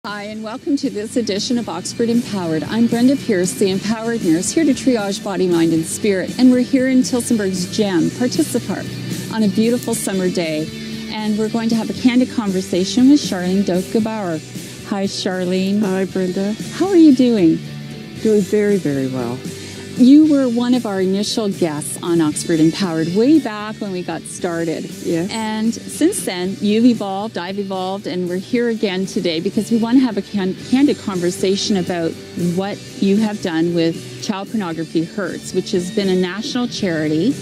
Hi, and welcome to this edition of Oxford Empowered. I'm Brenda Pearce, the Empowered Nurse, here to triage body, mind, and spirit. And we're here in Tillsonburg's GEM, Partissa Park, on a beautiful summer day. And we're going to have a candid conversation with Charlene Doak Gabauer. Hi, Charlene. Hi, Brenda. How are you doing? Doing very, very well. You were one of our initial guests on Oxford Empowered way back when we got started. Yes. And since then, you've evolved, I've evolved, and we're here again today because we want to have a candid conversation about what you have done with Child Pornography Hurts, which has been a national charity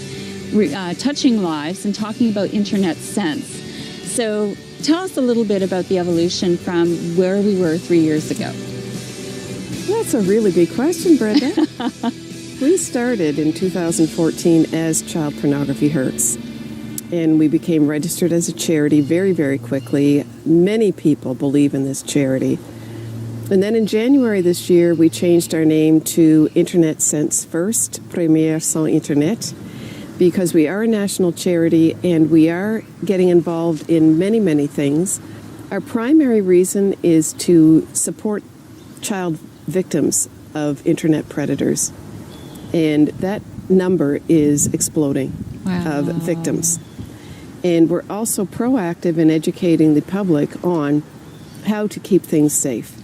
touching lives and talking about internet sense. So tell us a little bit about the evolution from where we were 3 years ago. That's a really big question, Brenda. We started in 2014 as Child Pornography Hurts, and we became registered as a charity very, very quickly. Many people believe in this charity. And then in January this year, we changed our name to Internet Sense First, Première Sans Internet, because we are a national charity and we are getting involved in many, many things. Our primary reason is to support child victims of internet predators. And that number is exploding of victims. And we're also proactive in educating the public on how to keep things safe.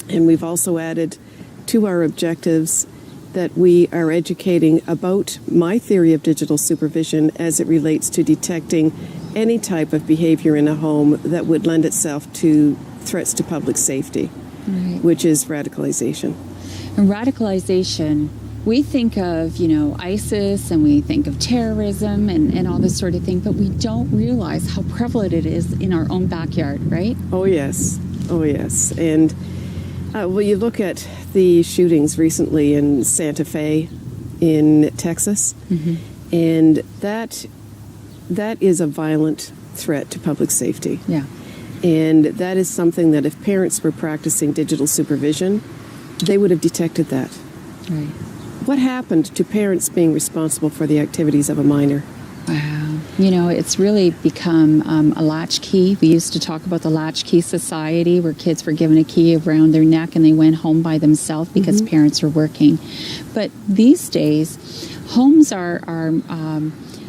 And we've also added to our objectives that we are educating about my theory of digital supervision as it relates to detecting any type of behavior in a home that would lend itself to threats to public safety, which is radicalization. And radicalization, we think of, ISIS and we think of terrorism and all this sort of thing, but we don't realize how prevalent it is in our own backyard, right? Oh, yes. Oh, yes. And, you look at the shootings recently in Santa Fe in Texas, and that is a violent threat to public safety. Yeah. And that is something that if parents were practicing digital supervision, they would have detected that. Right. What happened to parents being responsible for the activities of a minor? Wow. It's really become a latchkey. We used to talk about the latchkey society where kids were given a key around their neck and they went home by themselves because parents were working. But these days, homes are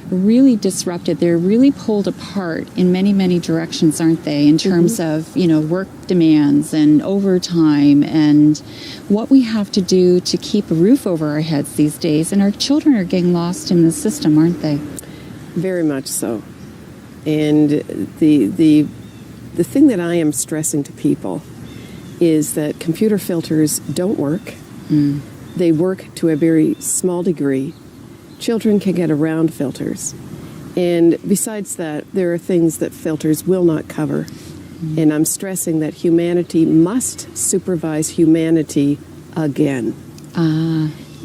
really disrupted. They're really pulled apart in many, many directions, aren't they? In terms of, work demands and overtime and what we have to do to keep a roof over our heads these days. And our children are getting lost in the system, aren't they? Very much so. And the thing that I am stressing to people is that computer filters don't work. They work to a very small degree. Children can get around filters. And besides that, there are things that filters will not cover. And I'm stressing that humanity must supervise humanity again.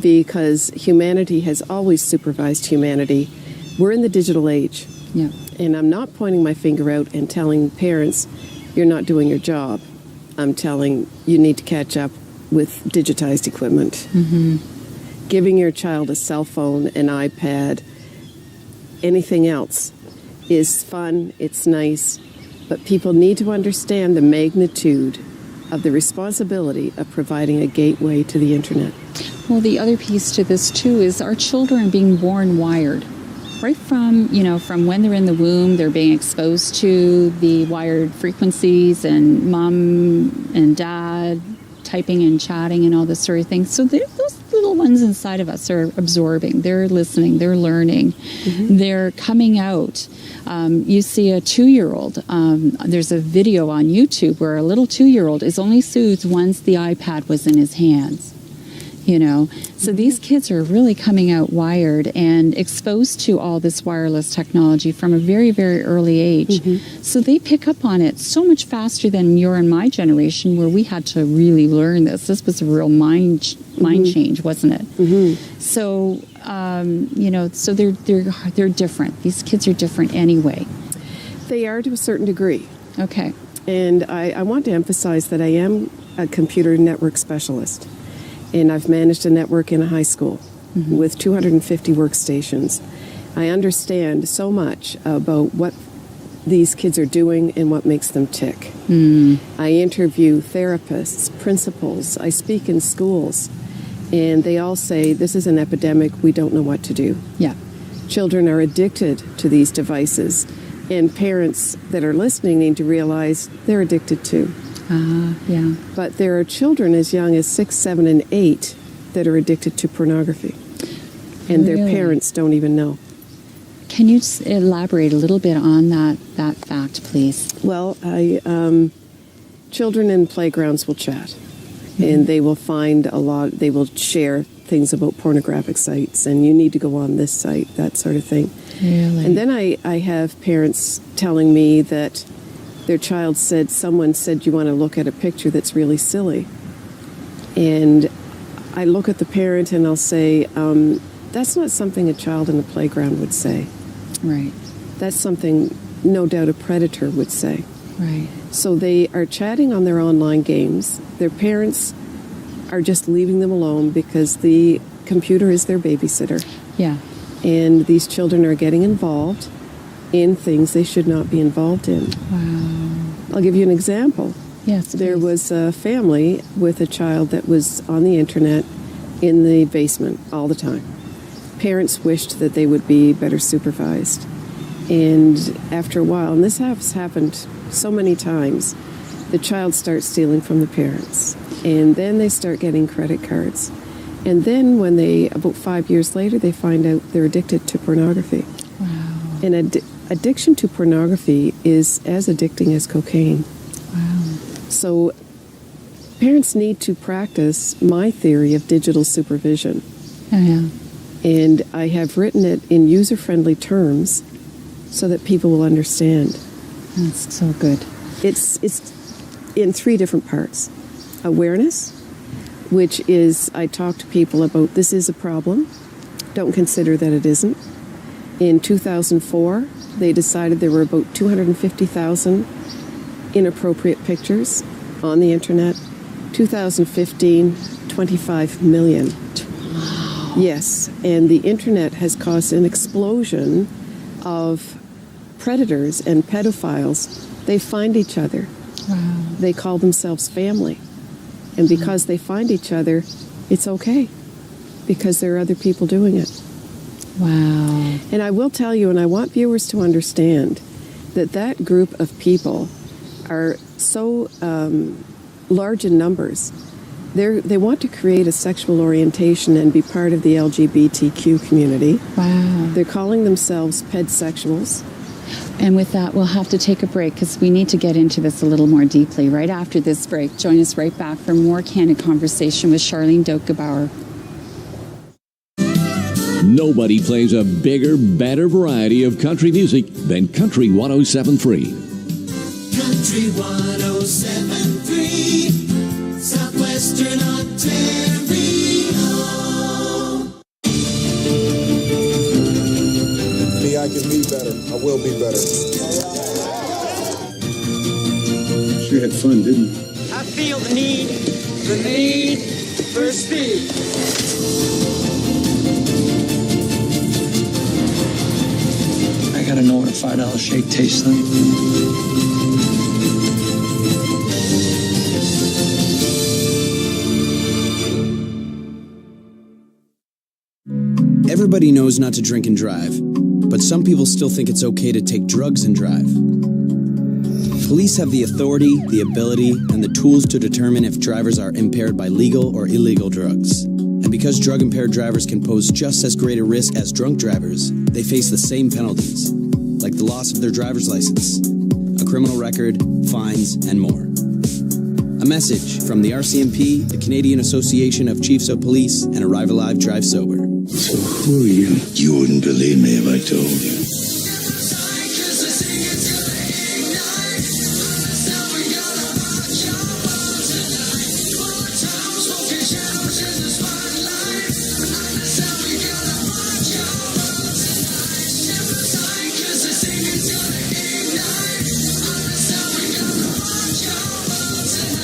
Because humanity has always supervised humanity. We're in the digital age. Yeah. And I'm not pointing my finger out and telling parents, you're not doing your job. I'm telling you need to catch up with digitized equipment. Giving your child a cell phone, an iPad, anything else is fun, it's nice, but people need to understand the magnitude of the responsibility of providing a gateway to the internet. Well, the other piece to this, too, is our children are being born wired. Right from when they're in the womb, they're being exposed to the wired frequencies and mom and dad typing and chatting and all this sort of thing. So those little ones inside of us are absorbing, they're listening, they're learning, they're coming out. You see a 2-year-old, there's a video on YouTube where a little 2-year-old is only soothed once the iPad was in his hands. So these kids are really coming out wired and exposed to all this wireless technology from a very, very early age. So they pick up on it so much faster than your and my generation, where we had to really learn this. This was a real mind change, wasn't it? So, so they're different. These kids are different anyway. They are to a certain degree. Okay. And I want to emphasize that I am a computer network specialist. And I've managed a network in a high school with 250 workstations. I understand so much about what these kids are doing and what makes them tick. I interview therapists, principals. I speak in schools, and they all say, this is an epidemic. We don't know what to do. Yeah. Children are addicted to these devices, and parents that are listening need to realize they're addicted too. Yeah. But there are children as young as 6, 7, and 8 that are addicted to pornography, and their parents don't even know. Can you elaborate a little bit on that fact, please? Well, children in playgrounds will chat, and they will find they will share things about pornographic sites, and you need to go on this site, that sort of thing. Really? And then I have parents telling me that their child someone said, you want to look at a picture that's really silly. And I look at the parent and I'll say, that's not something a child in a playground would say. Right. That's something, no doubt, a predator would say. Right. So they are chatting on their online games. Their parents are just leaving them alone because the computer is their babysitter. Yeah. And these children are getting involved in things they should not be involved in. Wow. I'll give you an example. Yes, There please. was a family with a child that was on the internet in the basement all the time. Parents wished that they would be better supervised. And after a while, and this has happened so many times, the child starts stealing from the parents. And then they start getting credit cards. And then when about 5 years later, they find out they're addicted to pornography. Wow. And addiction to pornography is as addicting as cocaine. Wow. So parents need to practice my theory of digital supervision. Oh, yeah. And I have written it in user-friendly terms so that people will understand. That's so good. It's in 3 different parts. Awareness, which is I talk to people about this is a problem. Don't consider that it isn't. In 2004, they decided there were about 250,000 inappropriate pictures on the internet. 2015, 25 million. Wow. Yes, and the internet has caused an explosion of predators and pedophiles. They find each other. Wow. They call themselves family. And because they find each other, it's okay, because there are other people doing it. Wow. And I will tell you, and I want viewers to understand, that group of people are so large in numbers. They want to create a sexual orientation and be part of the LGBTQ community. Wow. They're calling themselves pedsexuals. And with that, we'll have to take a break because we need to get into this a little more deeply right after this break. Join us right back for more candid conversation with Charlene Doak Gabauer. Nobody plays a bigger, better variety of country music than Country 107.3. Country 107.3, Southwestern Ontario. I can be better. I will be better. Sure had fun, didn't you? I feel the need for speed. I gotta know what a $5 shake tastes like. Everybody knows not to drink and drive, but some people still think it's okay to take drugs and drive. Police have the authority, the ability, and the tools to determine if drivers are impaired by legal or illegal drugs. And because drug-impaired drivers can pose just as great a risk as drunk drivers, they face the same penalties, like the loss of their driver's license, a criminal record, fines, and more. A message from the RCMP, the Canadian Association of Chiefs of Police, and Arrive Alive, Drive Sober. So who are you? You wouldn't believe me if I told you.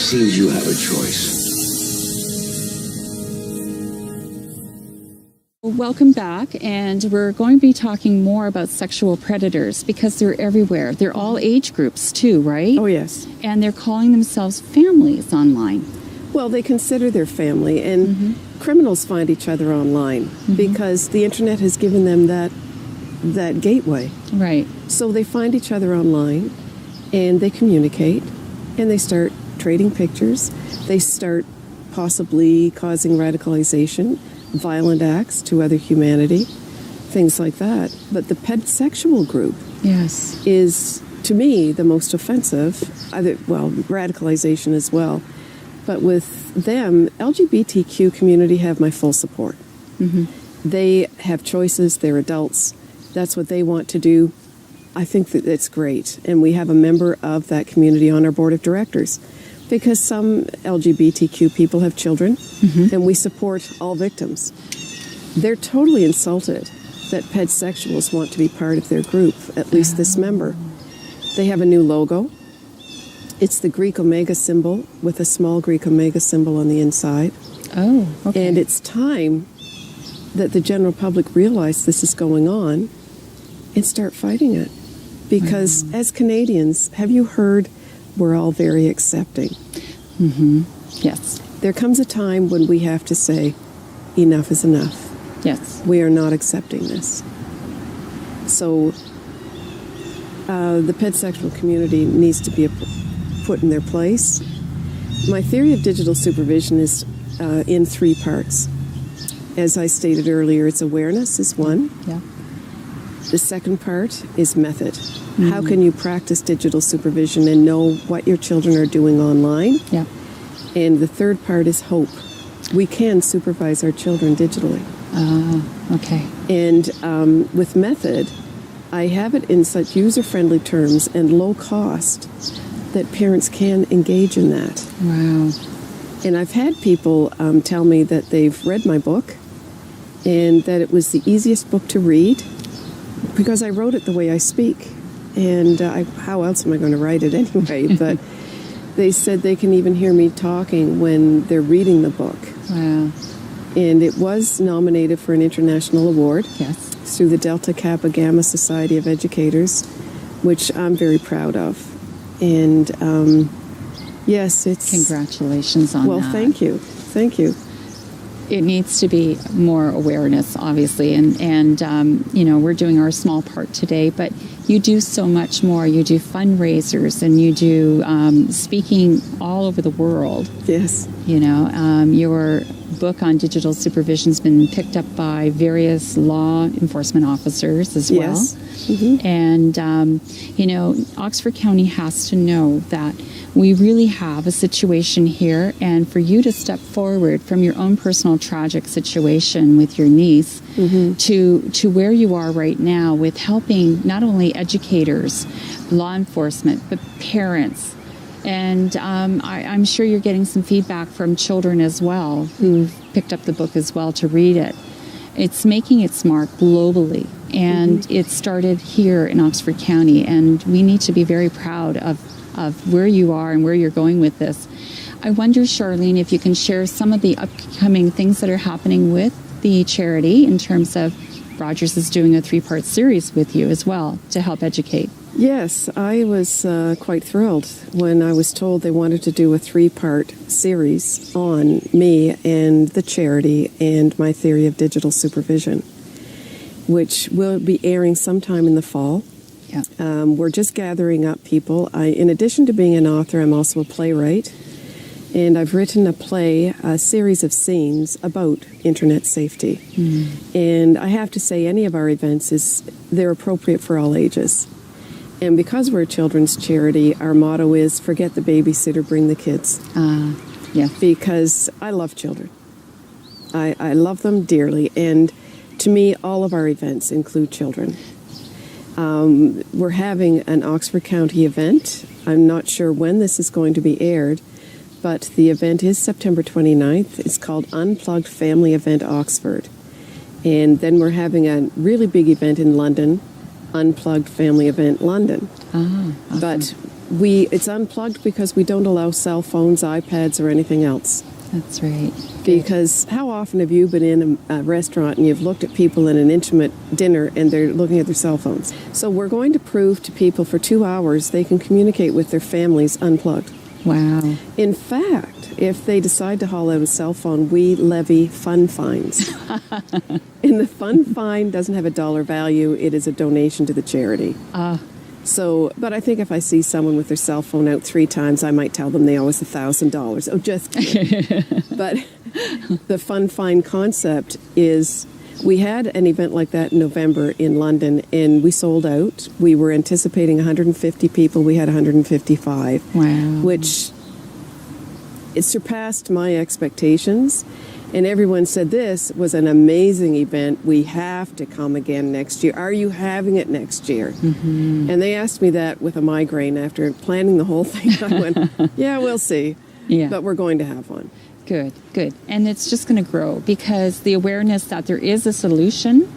Seems you have a choice. Welcome back, and we're going to be talking more about sexual predators because they're everywhere. They're all age groups too, right? Oh, yes. And they're calling themselves families online. Well, they consider their family, and criminals find each other online because the internet has given them that gateway. Right. So they find each other online, and they communicate, and they start trading pictures. They start possibly causing radicalization, violent acts to other humanity, things like that. But the pedsexual group is, to me, the most offensive. Radicalization as well. But with them, LGBTQ community have my full support. They have choices. They're adults. That's what they want to do. I think that it's great. And we have a member of that community on our board of directors because some LGBTQ people have children, and we support all victims. They're totally insulted that pedsexuals want to be part of their group, at least this member. They have a new logo. It's the Greek omega symbol with a small Greek omega symbol on the inside. Oh, okay. And it's time that the general public realize this is going on and start fighting it. Because as Canadians, have you heard we're all very accepting? Yes. There comes a time when we have to say, enough is enough. Yes. We are not accepting this. So the pedsexual community needs to be put in their place. My theory of digital supervision is in 3 parts. As I stated earlier, it's awareness is one. Yeah. The second part is method. How can you practice digital supervision and know what your children are doing online? Yeah. And the third part is hope. We can supervise our children digitally. Okay. And with method, I have it in such user-friendly terms and low cost that parents can engage in that. Wow. And I've had people tell me that they've read my book and that it was the easiest book to read because I wrote it the way I speak. And how else am I going to write it anyway? But they said they can even hear me talking when they're reading the book. Wow. And it was nominated for an international award. Yes. Through the Delta Kappa Gamma Society of Educators, which I'm very proud of. And yes, it's... Congratulations on that. Well, thank you. Thank you. It needs to be more awareness, obviously, and we're doing our small part today, but you do so much more. You do fundraisers, and you do speaking all over the world. Yes. Your book on digital supervision has been picked up by various law enforcement officers as well. Yes. And, Oxford County has to know that we really have a situation here, and for you to step forward from your own personal tragic situation with your niece to where you are right now with helping not only educators, law enforcement, but parents. And I'm sure you're getting some feedback from children as well who've picked up the book as well to read it. It's making its mark globally, and it started here in Oxford County, and we need to be very proud of where you are and where you're going with this. I wonder, Charlene, if you can share some of the upcoming things that are happening with the charity in terms of Rogers is doing a 3-part series with you as well to help educate. Yes, I was quite thrilled when I was told they wanted to do a 3-part series on me and the charity and my theory of digital supervision, which will be airing sometime in the fall. Yeah. We're just gathering up people. In addition to being an author, I'm also a playwright, and I've written a series of scenes about internet safety. And I have to say, any of our events they're appropriate for all ages. And because we're a children's charity, our motto is forget the babysitter, bring the kids. Yeah. Because I love children. I love them dearly, and to me, all of our events include children. We're having an Oxford County event. I'm not sure when this is going to be aired, but the event is September 29th. It's called Unplugged Family Event Oxford. And then we're having a really big event in London, Unplugged Family Event London. Awesome. But it's unplugged because we don't allow cell phones, iPads, or anything else. That's right. Because how often have you been in a restaurant and you've looked at people in an intimate dinner and they're looking at their cell phones? So we're going to prove to people for 2 hours they can communicate with their families unplugged. Wow. In fact, if they decide to haul out a cell phone, we levy fun fines. And the fun fine doesn't have a dollar value. It is a donation to the charity. So, but I think if I see someone with their cell phone out 3 times, I might tell them they owe us $1,000. Oh, just kidding. But the fun fine concept is, we had an event like that in November in London, and we sold out. We were anticipating 150 people. We had 155. Wow. Which, it surpassed my expectations. And everyone said, this was an amazing event. We have to come again next year. Are you having it next year? Mm-hmm. And they asked me that with a migraine after planning the whole thing. I went, yeah, we'll see. Yeah. But we're going to have one. Good, good. And it's just going to grow, because the awareness that there is a solution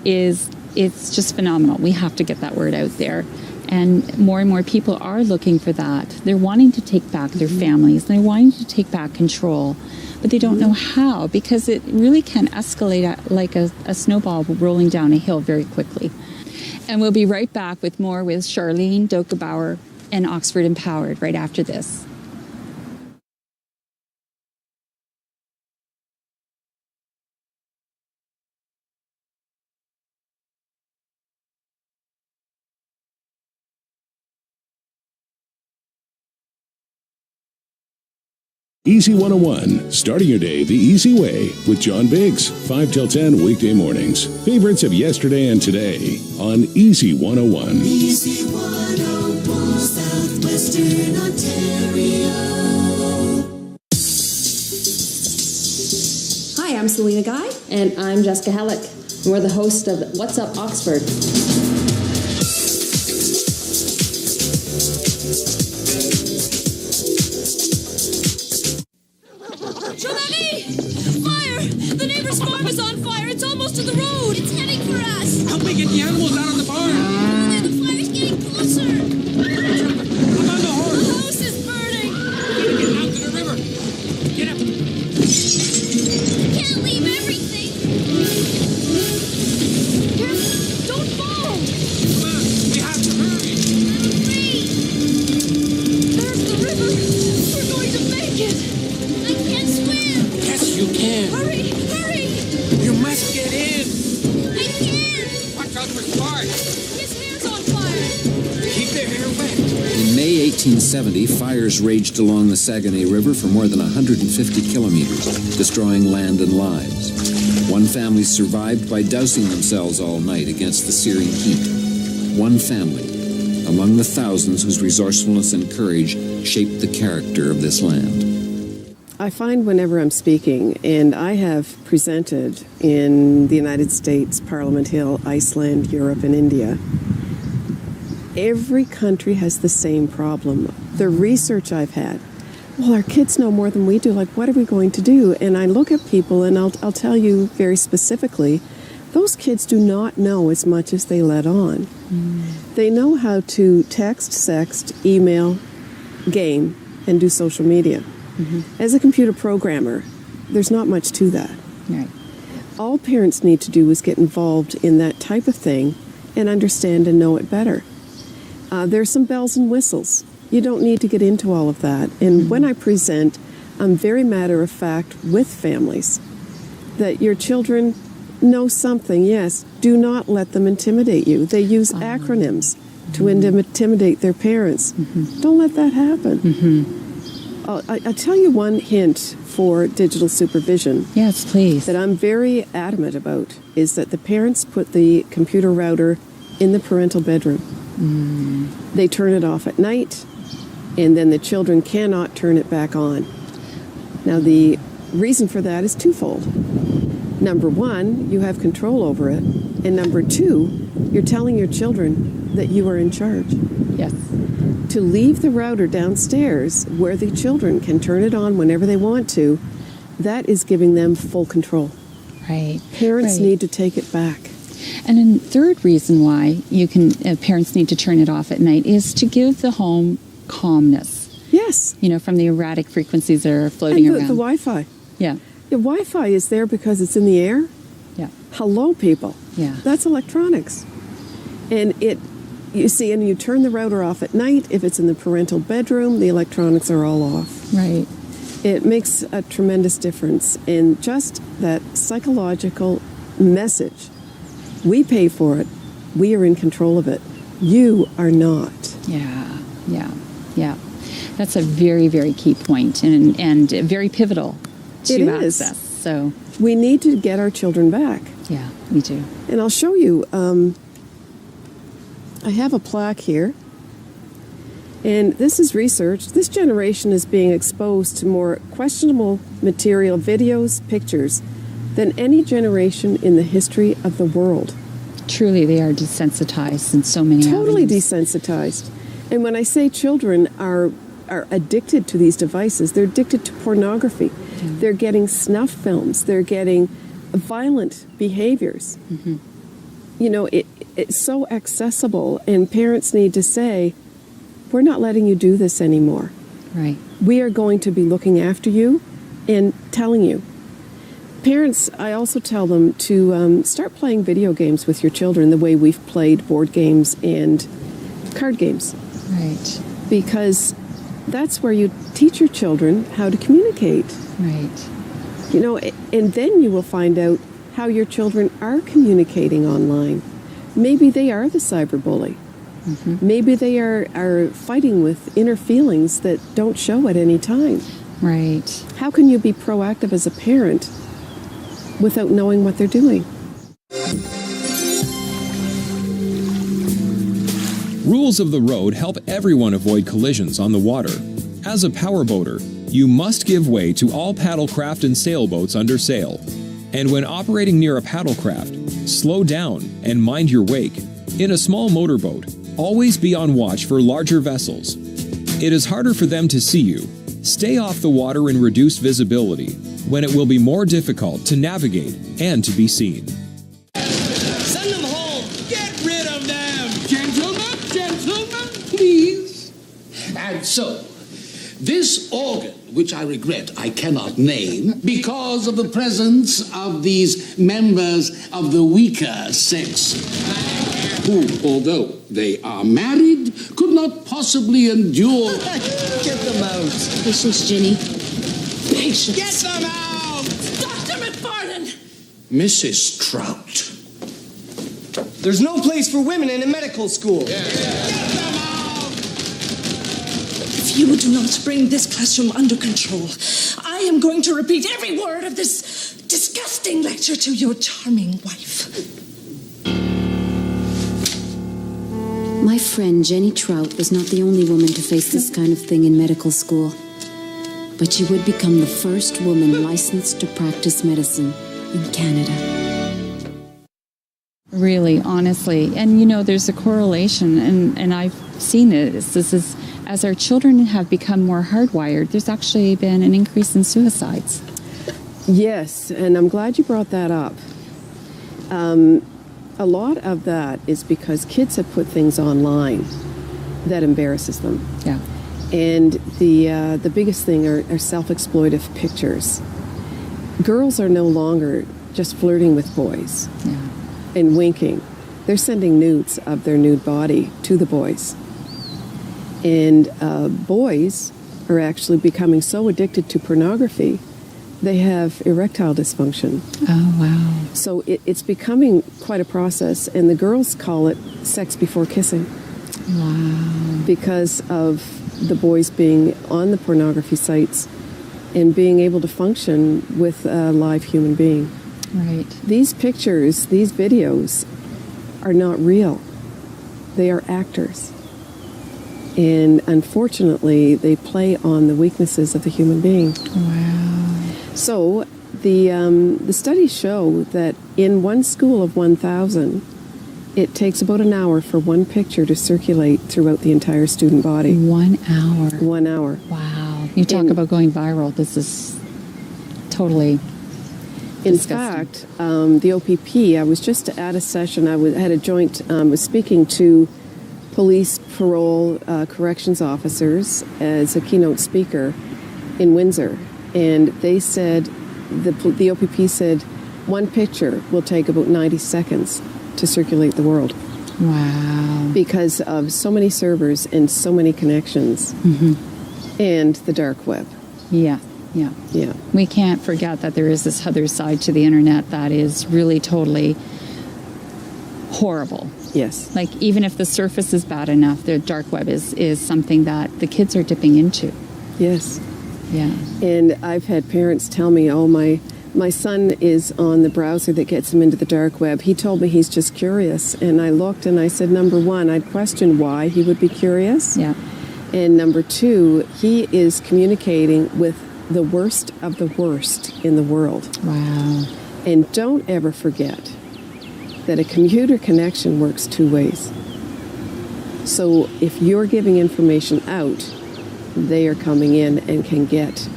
it's just phenomenal. We have to get that word out there. And more people are looking for that. They're wanting to take back their families. They're wanting to take back control. But they don't know how, because it really can escalate like a snowball rolling down a hill very quickly. And we'll be right back with more with Charlene Doak Gabauer and Oxford Empowered right after this. Easy 101, starting your day the easy way with John Biggs, 5 till 10 weekday mornings. Favorites of yesterday and today on Easy 101. Easy 101, Southwestern Ontario. Hi, I'm Selena Guy. And I'm Jessica Hellick. And we're the host of What's Up Oxford. The neighbor's farm is on fire. It's almost to the road. It's heading for us. Help me get the animals out of the barn. The fire's getting closer. I'm on the horse. The house is burning. Get out to the river. Get up. Can't leave everything. Careful. Don't fall. Come on. We have to hurry. Hurry. There's the river. We're going to make it. I can't swim. Yes, you can. Hurry. You must get in. I can't. Watch out for sparks. His hair's on fire. Keep their hair wet. In May 1870, fires raged along the Saguenay River for more than 150 kilometers, destroying land and lives. One family survived by dousing themselves all night against the searing heat. One family, among the thousands whose resourcefulness and courage shaped the character of this land. I find whenever I'm speaking, and I have presented in the United States, Parliament Hill, Iceland, Europe, and India, every country has the same problem. The research I've had, well, our kids know more than we do. Like, what are we going to do? And I look at people, and I'll tell you very specifically, those kids do not know as much as they let on. They know how to text, sext, email, game, and do social media. As a computer programmer, there's not much to that. Right. All parents need to do is get involved in that type of thing and understand and know it better. There's some bells and whistles. You don't need to get into all of that. And when I present, I'm very matter of fact with families that your children know something. Yes, do not let them intimidate you. They use acronyms to intimidate their parents. Don't let that happen. I'll tell you one hint for digital supervision. Yes, please. That I'm very adamant about is that the parents put the computer router in the parental bedroom. They turn it off at night, and then the children cannot turn it back on. Now, the reason for that is twofold. Number one, you have control over it. And number two, you're telling your children that you are in charge. Yes. To leave the router downstairs where the children can turn it on whenever they want to, that is giving them full control. Right. Parents need to take it back. And a third reason why you can parents need to turn it off at night is to give the home calmness. Yes. From the erratic frequencies that are floating And around. the Wi-Fi. Yeah. The Wi-Fi is there because it's in the air. Yeah. Hello, people. Yeah. That's electronics. And you see, and you turn the router off at night. If it's in the parental bedroom, the electronics are all off. Right. It makes a tremendous difference in just that psychological message. We pay for it. We are in control of it. You are not. Yeah. Yeah. Yeah. That's a very, very key point and very pivotal to It is. access. So we need to get our children back. Yeah, we do. And I'll show you. I have a plaque here. And this is research. This generation is being exposed to more questionable material, videos, pictures, than any generation in the history of the world. Truly, they are desensitized in so many Totally avenues. desensitized. And when I say children are addicted to these devices, they're addicted to pornography. Yeah. They're getting snuff films. They're getting violent behaviors. Mm-hmm. It's so accessible, and parents need to say, we're not letting you do this anymore. Right. We are going to be looking after you and telling you. Parents, I also tell them to start playing video games with your children the way we've played board games and card games. Right. Because that's where you teach your children how to communicate. Right. And then you will find out how your children are communicating online. Maybe they are the cyberbully. Mm-hmm. Maybe they are fighting with inner feelings that don't show at any time. Right. How can you be proactive as a parent without knowing what they're doing? Rules of the road help everyone avoid collisions on the water. As a powerboater, you must give way to all paddlecraft and sailboats under sail. And when operating near a paddlecraft, slow down and mind your wake. In a small motorboat, always be on watch for larger vessels. It is harder for them to see you. Stay off the water in reduced visibility, when it will be more difficult to navigate and to be seen. Send them home. Get rid of them. Gentlemen, please. And so, this organ, which I regret I cannot name because of the presence of these members of the weaker sex, who, although they are married, could not possibly endure... Get them out. Patience, Ginny. Patience. Get them out. Dr. McFarlane! Mrs. Trout. There's no place for women in a medical school. If you do not bring this classroom under control, I am going to repeat every word of this disgusting lecture to your charming wife. My friend Jenny Trout was not the only woman to face this kind of thing in medical school. But she would become the first woman licensed to practice medicine in Canada. Really, honestly. And, there's a correlation, and I've seen it. This is, as our children have become more hardwired, there's actually been an increase in suicides. Yes, and I'm glad you brought that up. A lot of that is because kids have put things online that embarrasses them. Yeah. And the biggest thing are self-exploitive pictures. Girls are no longer just flirting with boys and winking. They're sending nudes of their nude body to the boys. And boys are actually becoming so addicted to pornography, they have erectile dysfunction. Oh, wow. So it's becoming quite a process, and the girls call it sex before kissing. Wow. Because of the boys being on the pornography sites and being able to function with a live human being. Right. These pictures, these videos are not real. They are actors. And unfortunately, they play on the weaknesses of the human being. Wow. So the studies show that in one school of 1,000, it takes about an hour for one picture to circulate throughout the entire student body. 1 hour. 1 hour. Wow. You talk about going viral. This is totally In fact, the OPP, I was just at a session, had a joint, was speaking to police, parole, corrections officers as a keynote speaker in Windsor. And they said, the OPP said, one picture will take about 90 seconds to circulate the world. Wow. Because of so many servers and so many connections. And the dark web. Yeah. We can't forget that there is this other side to the internet that is really totally horrible. Yes. Like, even if the surface is bad enough, the dark web is something that the kids are dipping into. Yes. Yeah. And I've had parents tell me, oh, my son is on the browser that gets him into the dark web. He told me he's just curious. And I looked and I said, number one, I'd question why he would be curious. Yeah. And number two, he is communicating with the worst of the worst in the world. Wow. And don't ever forget that a computer connection works two ways. So if you're giving information out, they are coming in and can get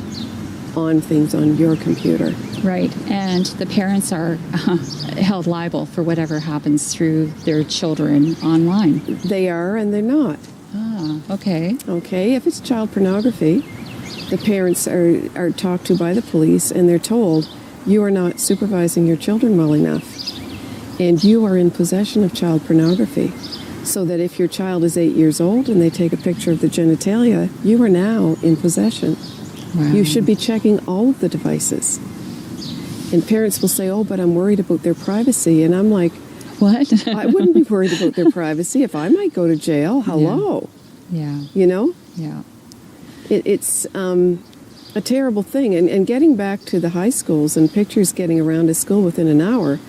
on things on your computer. Right. And the parents are held liable for whatever happens through their children online. They are and they're not. Ah, okay. Okay, if it's child pornography, the parents are talked to by the police and they're told, you are not supervising your children well enough. And you are in possession of child pornography. So that if your child is 8 years old and they take a picture of the genitalia, you are now in possession. Wow. You should be checking all of the devices. And parents will say, oh, but I'm worried about their privacy. And I'm like, what? I wouldn't be worried about their privacy if I might go to jail. Hello. Yeah. You know? Yeah. It's a terrible thing. And getting back to the high schools and pictures getting around to school within an hour,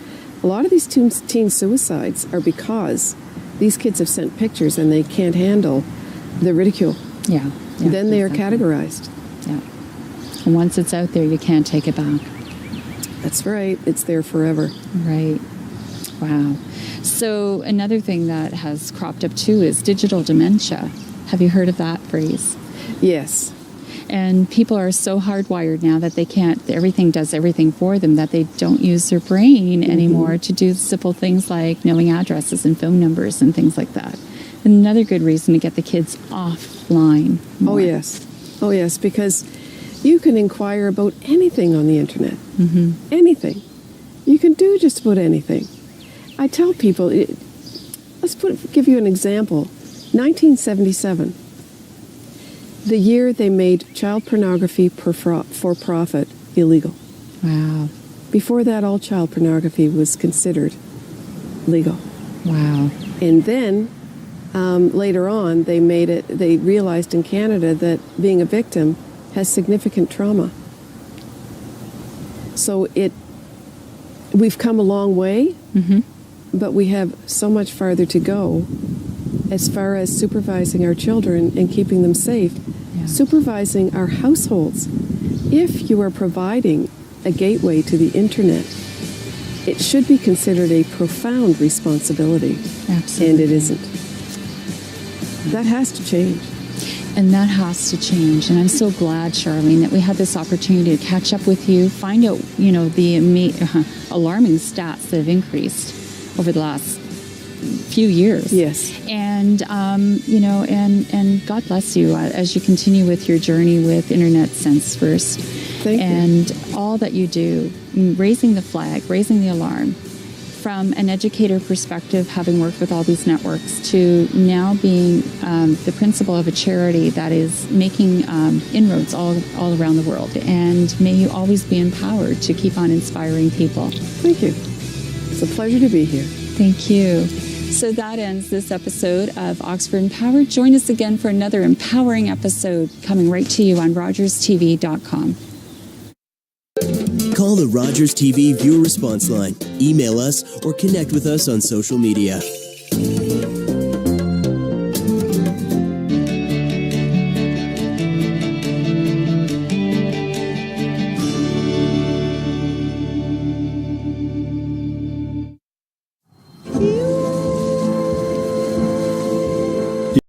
a lot of these teen suicides are because these kids have sent pictures and they can't handle the ridicule. Yeah. Then they are categorized. Yeah. And once it's out there, you can't take it back. That's right. It's there forever. Right. Wow. So another thing that has cropped up too is digital dementia. Have you heard of that phrase? Yes. And people are so hardwired now that they can't, everything does everything for them, that they don't use their brain anymore to do simple things like knowing addresses and phone numbers and things like that. Another good reason to get the kids offline more. Oh, yes. Oh, yes, because you can inquire about anything on the internet. Anything. You can do just about anything. I tell people, give you an example. 1977. The year they made child pornography for profit illegal. Wow. Before that, all child pornography was considered legal. Wow. And then later on, they realized in Canada that being a victim has significant trauma. So we've come a long way, but we have so much farther to go as far as supervising our children and keeping them safe, supervising our households. If you are providing a gateway to the internet, it should be considered a profound responsibility. Absolutely. And it isn't. That has to change. And that has to change. And I'm so glad, Charlene, that we had this opportunity to catch up with you, find out, the alarming stats that have increased over the last few years. Yes. And, and God bless you as you continue with your journey with Internet Sense First. Thank you. And all that you do, raising the flag, raising the alarm, from an educator perspective, having worked with all these networks, to now being the principal of a charity that is making inroads all around the world. And may you always be empowered to keep on inspiring people. Thank you. It's a pleasure to be here. Thank you. So that ends this episode of Oxford Empowered. Join us again for another empowering episode coming right to you on RogersTV.com. Call the Rogers TV viewer response line, email us, or connect with us on social media.